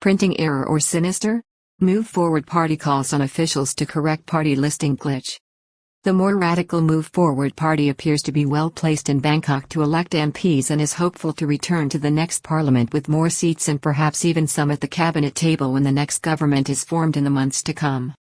Printing error or sinister? Move Forward Party calls on officials to correct party listing glitch. The more radical Move Forward Party appears to be well placed in Bangkok to elect MPs and is hopeful to return to the next parliament with more seats and perhaps even some at the cabinet table when the next government is formed in the months to come.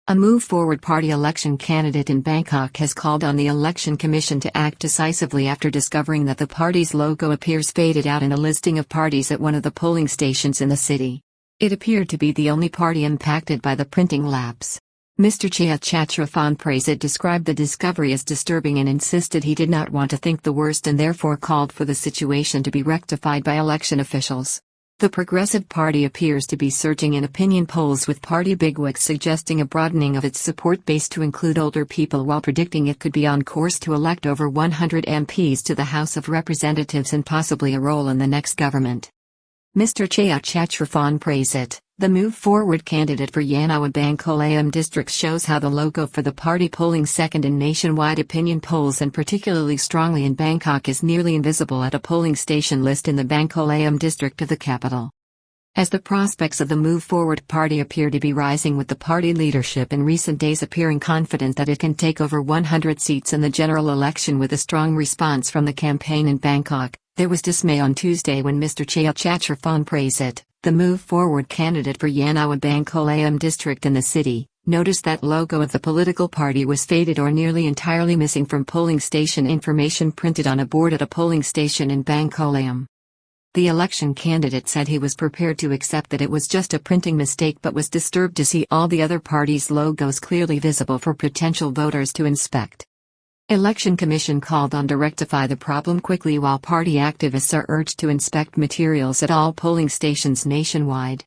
A Move Forward Party election candidate in Bangkok has called on the Election Commission to act decisively after discovering that the party's logo appears faded out in a listing of parties at one of the polling stations in the city. It appeared to be the only party impacted by the printing lapse. Mr. Chatraphan described the discovery as disturbing and insisted he did not want to think the worst and therefore called for the situation to be rectified by election officials. The Progressive Party appears to be surging in opinion polls, with party bigwigs suggesting a broadening of its support base to include older people, while predicting it could be on course to elect over 100 MPs to the House of Representatives and possibly a role in the next government. Mr. Chatraphan praised it. The Move Forward candidate for Yanawa Bangkolam district shows how the logo for the party, polling second in nationwide opinion polls and particularly strongly in Bangkok, is nearly invisible at a polling station list in the Bangkolam district of the capital. As the prospects of the Move Forward Party appear to be rising, with the party leadership in recent days appearing confident that it can take over 100 seats in the general election with a strong response from the campaign in Bangkok, there was dismay on Tuesday when Mr. Chatraphan praised it. The Move Forward candidate for Yanawa Bangkolam district in the city noticed that logo of the political party was faded or nearly entirely missing from polling station information printed on a board at a polling station in Bangkolam. The election candidate said he was prepared to accept that it was just a printing mistake, but was disturbed to see all the other parties' logos clearly visible for potential voters to inspect. Election Commission called on to rectify the problem quickly, while party activists are urged to inspect materials at all polling stations nationwide.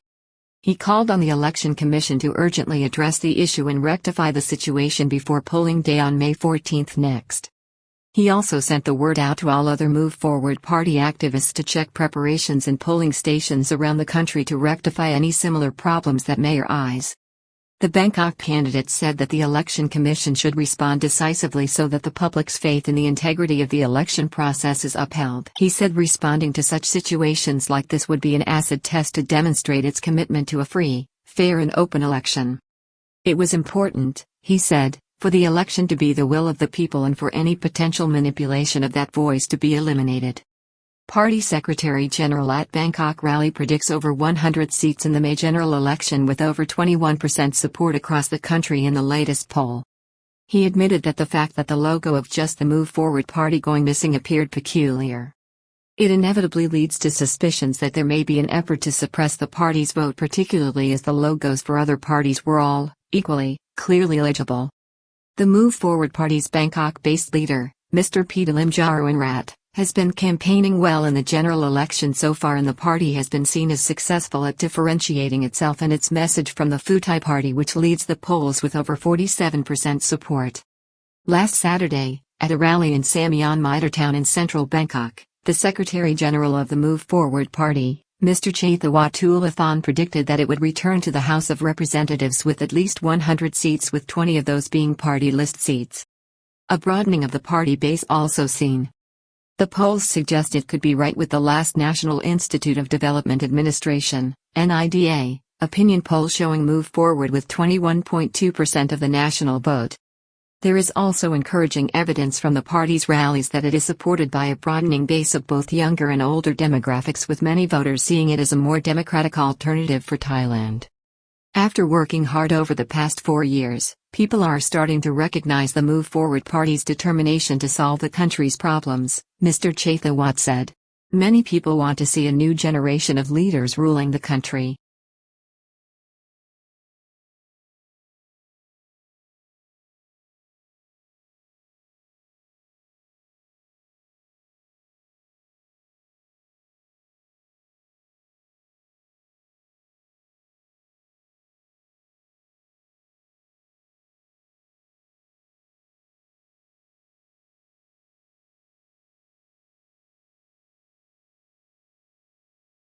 He called on the Election Commission to urgently address the issue and rectify the situation before polling day on May 14 next. He also sent the word out to all other Move Forward Party activists to check preparations in polling stations around the country to rectify any similar problems that may arise. The Bangkok candidate said that the Election Commission should respond decisively so that the public's faith in the integrity of the election process is upheld. He said responding to such situations like this would be an acid test to demonstrate its commitment to a free, fair and open election. It was important, he said, for the election to be the will of the people and for any potential manipulation of that voice to be eliminated. Party Secretary General at Bangkok rally predicts over 100 seats in the May general election, with over 21% support across the country in the latest poll. He admitted that the fact that the logo of just the Move Forward Party going missing appeared peculiar. It inevitably leads to suspicions that there may be an effort to suppress the party's vote, particularly as the logos for other parties were all, equally, clearly legible. The Move Forward Party's Bangkok-based leader, Mr. Pitalimjaroenrat, has been campaigning well in the general election so far, and the party has been seen as successful at differentiating itself and its message from the Futai Party, which leads the polls with over 47% support. Last Saturday, at a rally in Samyeon Mitre in central Bangkok, the Secretary General of the Move Forward Party, Mr. Chathawatulathon, predicted that it would return to the House of Representatives with at least 100 seats, with 20 of those being party list seats. A broadening of the party base also seen. The polls suggest it could be right, with the last National Institute of Development Administration, NIDA, opinion poll showing Move Forward with 21.2% of the national vote. There is also encouraging evidence from the party's rallies that it is supported by a broadening base of both younger and older demographics, with many voters seeing it as a more democratic alternative for Thailand. After working hard over the past 4 years, people are starting to recognize the Move Forward Party's determination to solve the country's problems, Mr. Chathawat said. Many people want to see a new generation of leaders ruling the country.